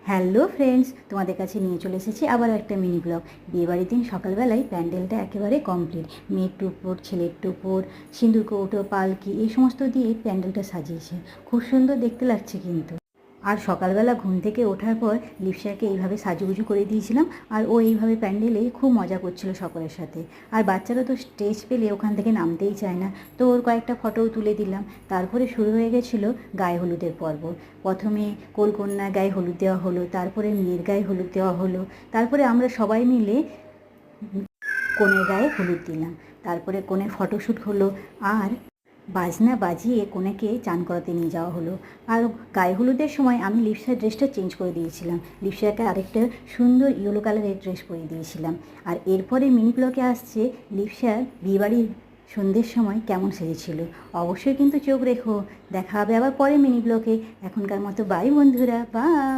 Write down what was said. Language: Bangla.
হ্যালো ফ্রেন্ডস, তোমাদের কাছে নিয়ে চলে এসেছি আবার একটা মিনি ব্লগ। বিয়েবাড়ির দিন সকালবেলায় প্যান্ডেলটা একেবারে কমপ্লিট। মেয়ের টুপর, ছেলের টুপর, সিঁদুর কৌটো, পালকি এই সমস্ত দিয়ে প্যান্ডেলটা সাজিয়েছে। খুব সুন্দর দেখতে লাগছে কিন্তু। আর সকালবেলা ঘুম থেকে ওঠার পর লিপসাকে এইভাবে সাজুগুজু করে দিয়েছিলাম, আর ও এইভাবে প্যান্ডেলে খুব মজা করছিল সকলের সাথে। আর বাচ্চারা তো স্টেজ পেলে ওখান থেকে নামতেই চায় না, তো ওর কয়েকটা ফটোও তুলে দিলাম। তারপরে শুরু হয়ে গেছিলো গায়ে হলুদের পর্ব। প্রথমে কোলকন্যার গায়ে হলুদ দেওয়া হলো, তারপরে মেয়ের গায়ে হলুদ দেওয়া হলো, তারপরে আমরা সবাই মিলে কনের গায়ে হলুদ দিলাম। তারপরে কনের ফটোশ্যুট হলো, আর বাজনা বাজিয়ে কনেকে চান করাতে নিয়ে যাওয়া হলো। আর গায়ে হলুদের সময় আমি লিপসার ড্রেসটা চেঞ্জ করে দিয়েছিলাম, লিপসাকে আরেকটা সুন্দর ইয়েলো কালারের ড্রেস পরিয়ে দিয়েছিলাম। আর এরপরে মিনি ব্লগে আসছে লিপসার বিয়েবাড়ির সন্ধ্যের সময় কেমন সেজেছিল। অবশ্যই কিন্তু চোখ রেখো। দেখা হবে আবার পরে মিনি ব্লগে। এখনকার মতো বাই বন্ধুরা, বাই।